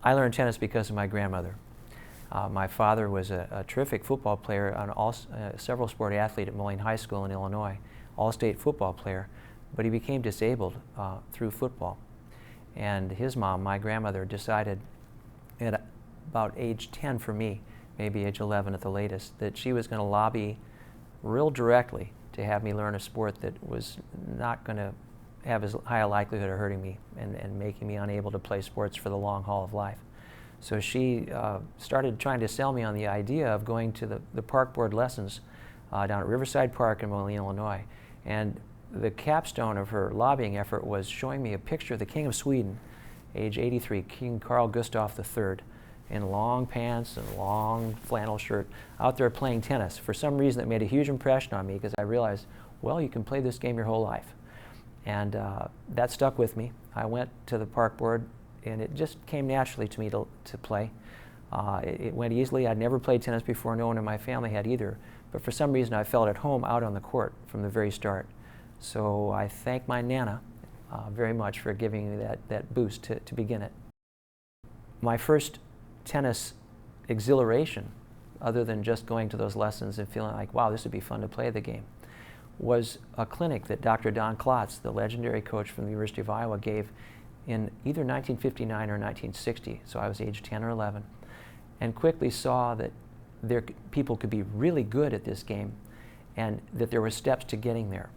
I learned tennis because of my grandmother. My father was a terrific football player, several sport athlete at Moines High School in Illinois, all-state football player, but he became disabled through football. And his mom, my grandmother, decided at about age 10 for me, maybe age 11 at the latest, that she was going to lobby real directly to have me learn a sport that was not going to have as high a likelihood of hurting me and making me unable to play sports for the long haul of life. So she started trying to sell me on the idea of going to the park board lessons down at Riverside Park in Moline, Illinois. And the capstone of her lobbying effort was showing me a picture of the King of Sweden, age 83, King Carl Gustaf III, in long pants and long flannel shirt, out there playing tennis. For some reason, that made a huge impression on me because I realized, well, you can play this game your whole life. And that stuck with me. I went to the park board, and it just came naturally to me to play. It went easily. I'd never played tennis before. No one in my family had either. But for some reason, I felt at home out on the court from the very start. So I thank my Nana very much for giving me that boost to begin it. My first tennis exhilaration, other than just going to those lessons and feeling like, wow, this would be fun to play the game, was a clinic that Dr. Don Klotz, the legendary coach from the University of Iowa, gave in either 1959 or 1960, so I was age 10 or 11, and quickly saw that people could be really good at this game and that there were steps to getting there.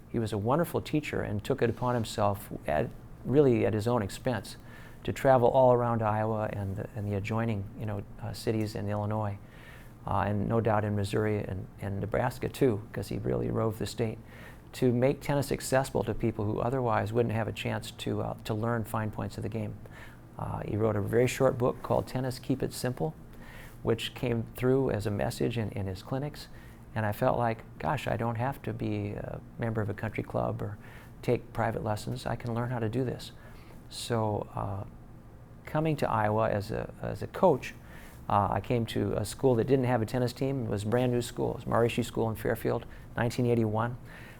He was a wonderful teacher and took it upon himself, really at his own expense, to travel all around Iowa and the adjoining cities in Illinois, and no doubt in Missouri and Nebraska too, because he really roved the state, to make tennis accessible to people who otherwise wouldn't have a chance to learn fine points of the game. He wrote a very short book called Tennis Keep It Simple, which came through as a message in his clinics, and I felt like, gosh, I don't have to be a member of a country club or take private lessons. I can learn how to do this. So coming to Iowa as a coach, I came to a school that didn't have a tennis team. It was a brand new school. It was Maharishi School in Fairfield, 1981.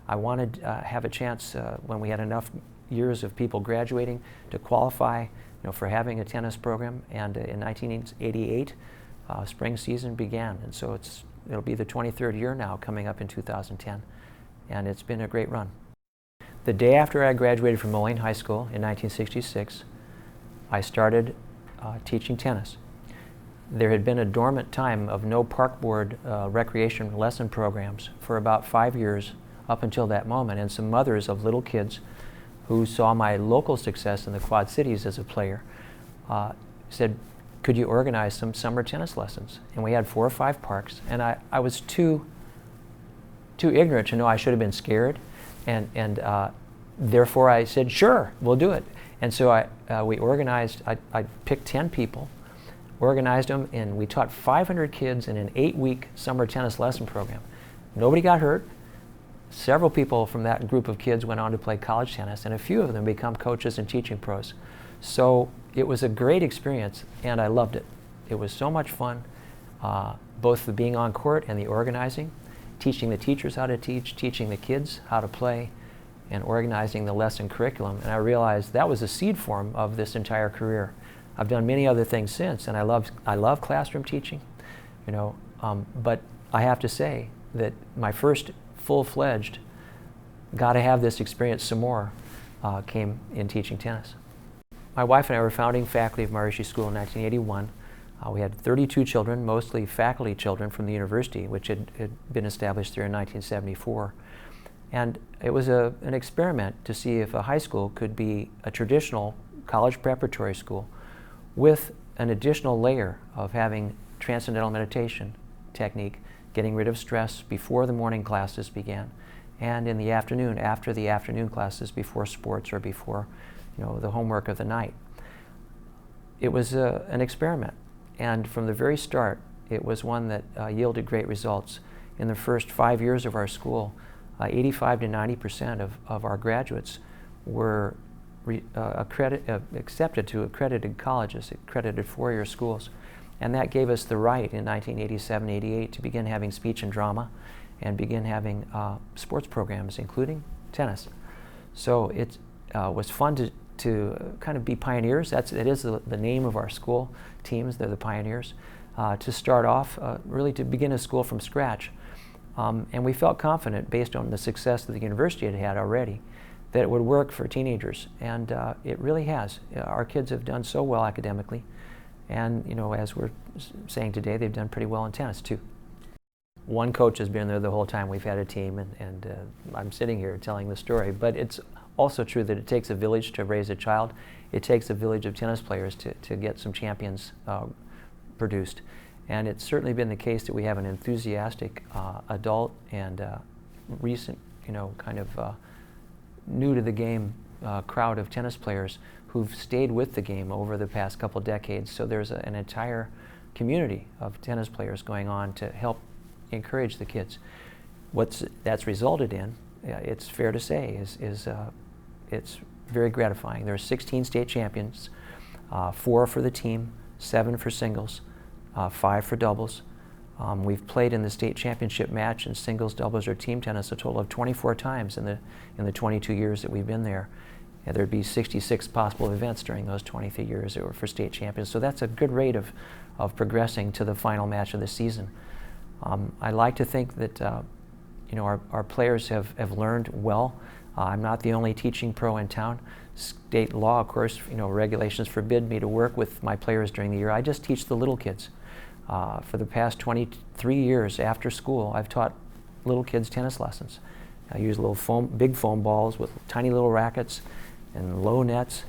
I wanted to have a chance when we had enough years of people graduating to qualify for having a tennis program. And in 1988, spring season began. And so it'll be the 23rd year now coming up in 2010. And it's been a great run. The day after I graduated from Moline High School in 1966, I started teaching tennis. There had been a dormant time of no park board recreation lesson programs for about 5 years up until that moment, and some mothers of little kids who saw my local success in the Quad Cities as a player said, could you organize some summer tennis lessons? And we had 4 or 5 parks, and I was too ignorant to know I should have been scared, and therefore I said, sure, we'll do it. And so we organized, I picked 10 people, organized them, and we taught 500 kids in an 8-week summer tennis lesson program. Nobody got hurt. Several people from that group of kids went on to play college tennis, and a few of them become coaches and teaching pros. So it was a great experience, and I loved it. It was so much fun, both the being on court and the organizing, teaching the teachers how to teach, teaching the kids how to play, and organizing the lesson curriculum. And I realized that was the seed form of this entire career. I've done many other things since, and I love classroom teaching, but I have to say that my first full-fledged, got to have this experience some more, came in teaching tennis. My wife and I were founding faculty of Maharishi School in 1981. We had 32 children, mostly faculty children from the university, which had been established there in 1974. And it was an experiment to see if a high school could be a traditional college preparatory school with an additional layer of having transcendental meditation technique, getting rid of stress before the morning classes began, and in the afternoon, after the afternoon classes, before sports or before the homework of the night. It was an experiment, and from the very start, it was one that yielded great results. In the first 5 years of our school, 85 to 90% of our graduates were accepted to accredited colleges, accredited four-year schools. And that gave us the right in 1987-88 to begin having speech and drama and begin having sports programs, including tennis. So it was fun kind of be pioneers. It is the name of our school teams. They're the pioneers. To start off, really to begin a school from scratch. And we felt confident, based on the success that the university had had already, that it would work for teenagers. And it really has. Our kids have done so well academically. And, as we're saying today, they've done pretty well in tennis, too. One coach has been there the whole time we've had a team, and I'm sitting here telling the story. But it's also true that it takes a village to raise a child. It takes a village of tennis players to get some champions produced. And it's certainly been the case that we have an enthusiastic adult and recent, kind of new to the game crowd of tennis players who've stayed with the game over the past couple decades. So there's an entire community of tennis players going on to help encourage the kids. That's resulted in, it's fair to say, is it's very gratifying. There are 16 state champions, 4 for the team, 7 for singles, 5 for doubles. We've played in the state championship match in singles, doubles, or team tennis a total of 24 times in the 22 years that we've been there. And there'd be 66 possible events during those 23 years that were for state champions. So that's a good rate of progressing to the final match of the season. I like to think that our players have learned well. I'm not the only teaching pro in town. State law, of course, regulations forbid me to work with my players during the year. I just teach the little kids. For the past 23 years after school, I've taught little kids tennis lessons. I use big foam balls with tiny little rackets and low nets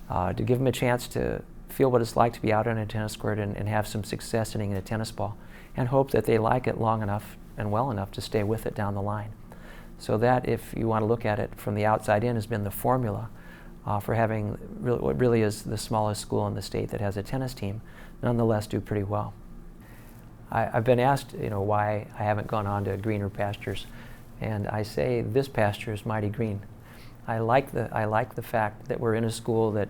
to give them a chance to feel what it's like to be out on a tennis court and have some success hitting a tennis ball, and hope that they like it long enough and well enough to stay with it down the line. So that, if you want to look at it from the outside in, has been the formula for having what really is the smallest school in the state that has a tennis team, nonetheless do pretty well. I've been asked, why I haven't gone on to greener pastures, and I say this pasture is mighty green. I like the fact that we're in a school that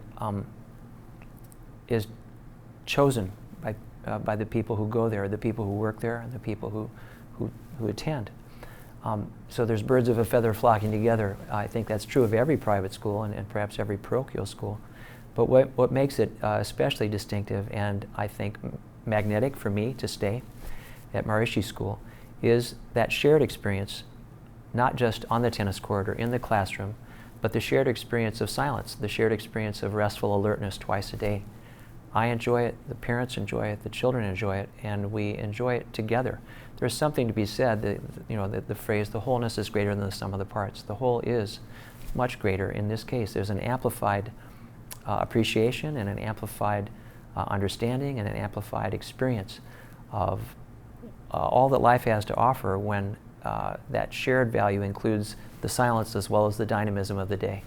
is chosen by the people who go there, the people who work there, and the people who attend. So there's birds of a feather flocking together. I think that's true of every private school and perhaps every parochial school. But what makes it especially distinctive, and I think magnetic for me to stay at Maharishi School, is that shared experience, not just on the tennis court or in the classroom, but the shared experience of silence, the shared experience of restful alertness twice a day. I enjoy it, the parents enjoy it, the children enjoy it, and we enjoy it together. There's something to be said, the phrase, the wholeness is greater than the sum of the parts. The whole is much greater in this case. There's an amplified appreciation and an amplified understanding and an amplified experience of all that life has to offer when that shared value includes the silence as well as the dynamism of the day.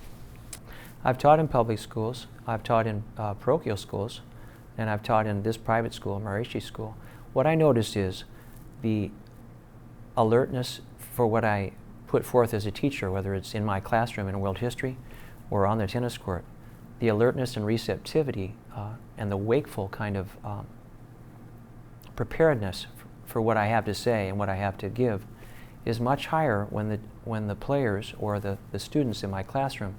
I've taught in public schools, I've taught in parochial schools, and I've taught in this private school, Maharishi School. What I noticed is the alertness for what I put forth as a teacher, whether it's in my classroom in world history or on the tennis court, the alertness and receptivity and the wakeful kind of preparedness for what I have to say and what I have to give is much higher when the players or the students in my classroom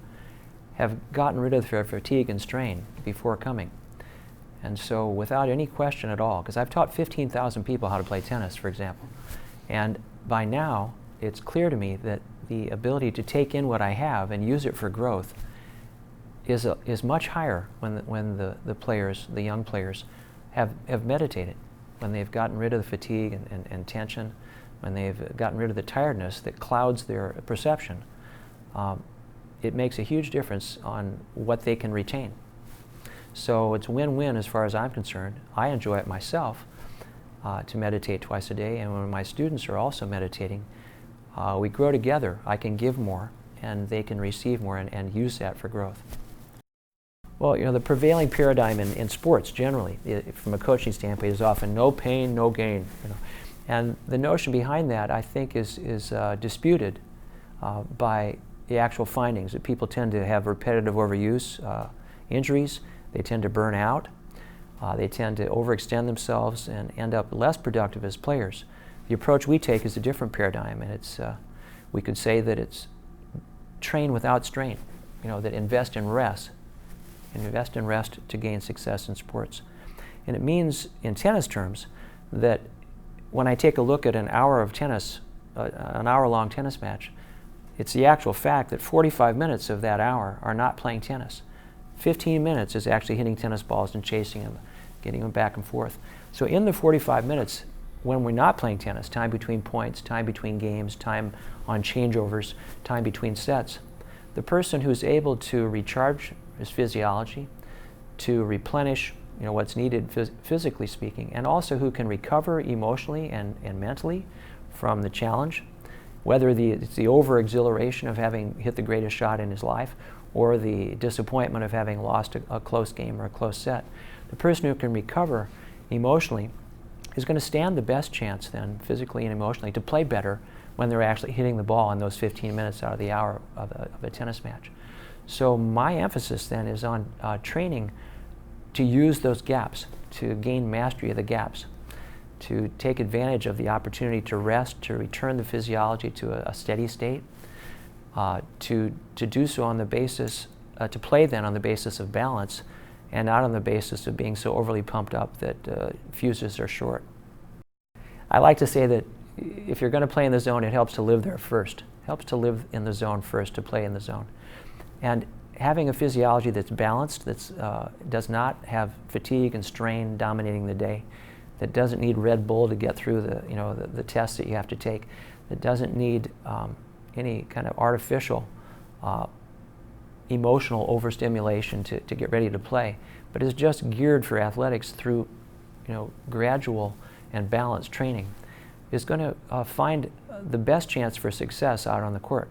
have gotten rid of their fatigue and strain before coming. And so without any question at all, because I've taught 15,000 people how to play tennis, for example, and by now it's clear to me that the ability to take in what I have and use it for growth is much higher when the players, the young players, have meditated, when they've gotten rid of the fatigue and tension, when they've gotten rid of the tiredness that clouds their perception. It makes a huge difference on what they can retain. So it's win-win as far as I'm concerned. I enjoy it myself to meditate twice a day, and when my students are also meditating, we grow together. I can give more, and they can receive more and use that for growth. Well, the prevailing paradigm in sports generally, from a coaching standpoint, is often no pain, no gain. And the notion behind that, I think, is disputed by the actual findings, that people tend to have repetitive overuse, injuries, they tend to burn out, they tend to overextend themselves and end up less productive as players. The approach we take is a different paradigm, and it's, we could say that it's train without strain, that invest in rest and invest in rest to gain success in sports. And it means, in tennis terms, that when I take a look at an hour of tennis, an hour-long tennis match, it's the actual fact that 45 minutes of that hour are not playing tennis. 15 minutes is actually hitting tennis balls and chasing them, getting them back and forth. So in the 45 minutes, when we're not playing tennis, time between points, time between games, time on changeovers, time between sets, the person who's able to recharge his physiology, to replenish what's needed physically speaking, and also who can recover emotionally and mentally from the challenge, whether it's the over-exhilaration of having hit the greatest shot in his life or the disappointment of having lost a close game or a close set. The person who can recover emotionally is going to stand the best chance then, physically and emotionally, to play better when they're actually hitting the ball in those 15 minutes out of the hour of a tennis match. So my emphasis then is on training to use those gaps, to gain mastery of the gaps, to take advantage of the opportunity to rest, to return the physiology to a steady state, to do so on the basis, to play then on the basis of balance and not on the basis of being so overly pumped up that fuses are short. I like to say that if you're going to play in the zone, it helps to live there first. It helps to live in the zone first, to play in the zone. And having a physiology that's balanced, that does not have fatigue and strain dominating the day, that doesn't need Red Bull to get through the tests that you have to take, that doesn't need any kind of artificial emotional overstimulation to get ready to play, but is just geared for athletics through gradual and balanced training, is going to find the best chance for success out on the court.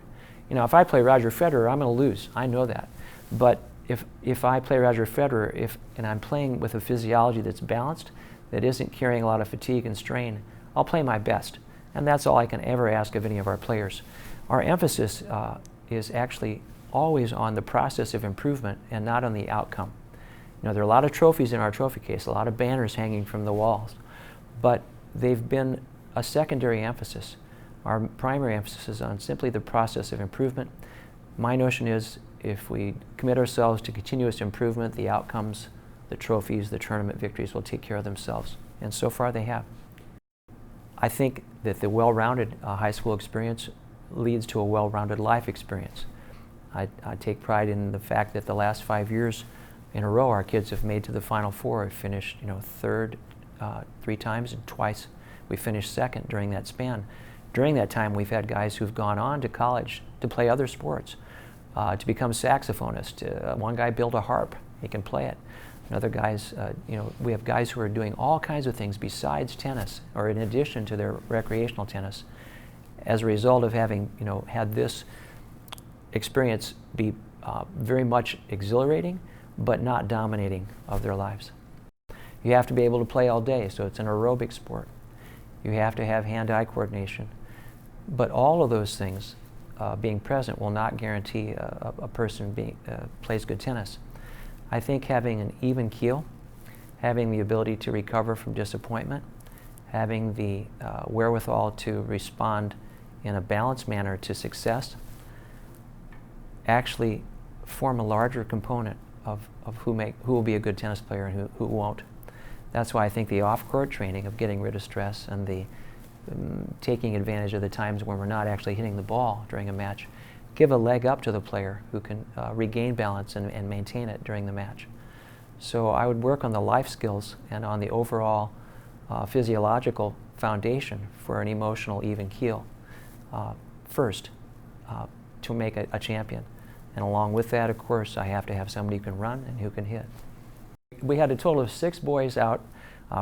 If I play Roger Federer, I'm going to lose. I know that. But if I play Roger Federer, and I'm playing with a physiology that's balanced, that isn't carrying a lot of fatigue and strain, I'll play my best. And that's all I can ever ask of any of our players. Our emphasis is actually always on the process of improvement and not on the outcome. There are a lot of trophies in our trophy case, a lot of banners hanging from the walls, but they've been a secondary emphasis. Our primary emphasis is on simply the process of improvement. My notion is if we commit ourselves to continuous improvement, the outcomes, the trophies, the tournament victories will take care of themselves. And so far they have. I think that the well-rounded high school experience leads to a well-rounded life experience. I take pride in the fact that the last 5 years in a row our kids have made to the Final Four, have finished third 3 times, and twice we finished second during that span. During that time we've had guys who've gone on to college to play other sports, to become saxophonists. One guy built a harp, he can play it. Other guys, we have guys who are doing all kinds of things besides tennis or in addition to their recreational tennis as a result of having had this experience be very much exhilarating but not dominating of their lives. You have to be able to play all day, so it's an aerobic sport. You have to have hand-eye coordination. But all of those things being present will not guarantee a person plays good tennis. I think having an even keel, having the ability to recover from disappointment, having the wherewithal to respond in a balanced manner to success actually form a larger component of who will be a good tennis player and who won't. That's why I think the off-court training of getting rid of stress and the taking advantage of the times when we're not actually hitting the ball during a match give a leg up to the player who can regain balance and maintain it during the match. So I would work on the life skills and on the overall physiological foundation for an emotional even keel first to make a champion. And along with that, of course, I have to have somebody who can run and who can hit. We had a total of 6 boys out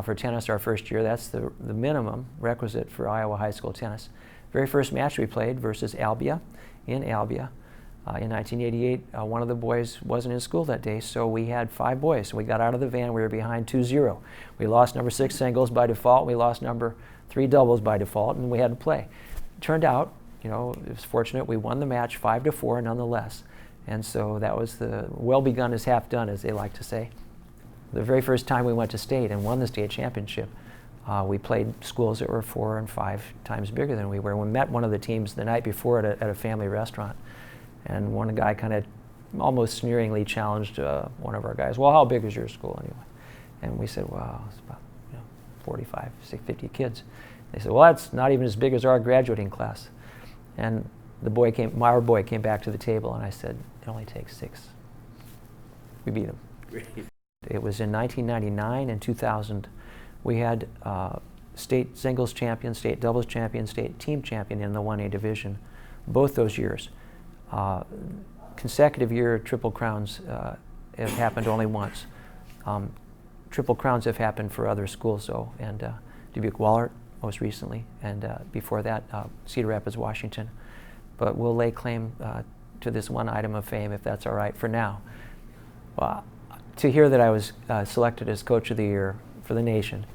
for tennis our first year. That's the minimum requisite for Iowa high school tennis. Very first match we played versus Albia in Albia. In 1988, one of the boys wasn't in school that day, so we had 5 boys. We got out of the van, we were behind 2-0. We lost number 6 singles by default, we lost number 3 doubles by default, and we had to play. It turned out, it was fortunate, we won the match 5-4 nonetheless. And so that was the well begun is half done, as they like to say. The very first time we went to state and won the state championship, we played schools that were 4 and 5 times bigger than we were. We met one of the teams the night before at a family restaurant, and one guy kind of almost sneeringly challenged one of our guys, well, how big is your school anyway? And we said, well, it's about 45, 50 kids. They said, well, that's not even as big as our graduating class. And our boy came back to the table, and I said, it only takes 6. We beat them. Great. It was in 1999 and 2000. We had state singles champion, state doubles champion, state team champion in the 1A division, both those years. Consecutive year Triple Crowns have happened only once. Triple Crowns have happened for other schools, though, and Dubuque-Wahlert most recently, and before that, Cedar Rapids, Washington. But we'll lay claim to this one item of fame, if that's all right, for now. To hear that I was selected as Coach of the Year for the nation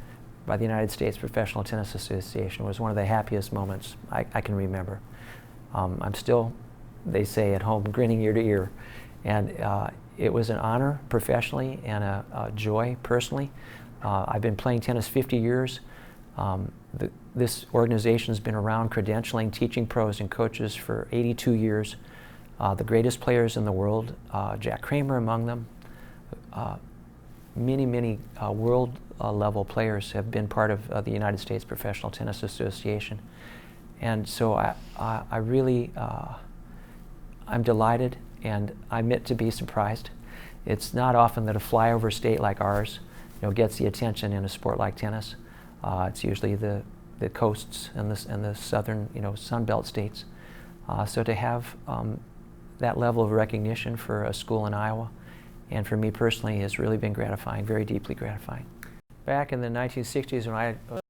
by the United States Professional Tennis Association was one of the happiest moments I can remember. I'm still, they say, at home grinning ear to ear. And it was an honor professionally and a joy personally. I've been playing tennis 50 years. This organization's been around credentialing, teaching pros and coaches for 82 years. The greatest players in the world, Jack Kramer among them. Many world level players have been part of the United States Professional Tennis Association. And so I really, I'm delighted, and I admit to be surprised. It's not often that a flyover state like ours, gets the attention in a sport like tennis. It's usually the coasts and the southern, Sun Belt states. So to have that level of recognition for a school in Iowa, and for me personally, has really been gratifying, very deeply gratifying. Back in the 1960s when I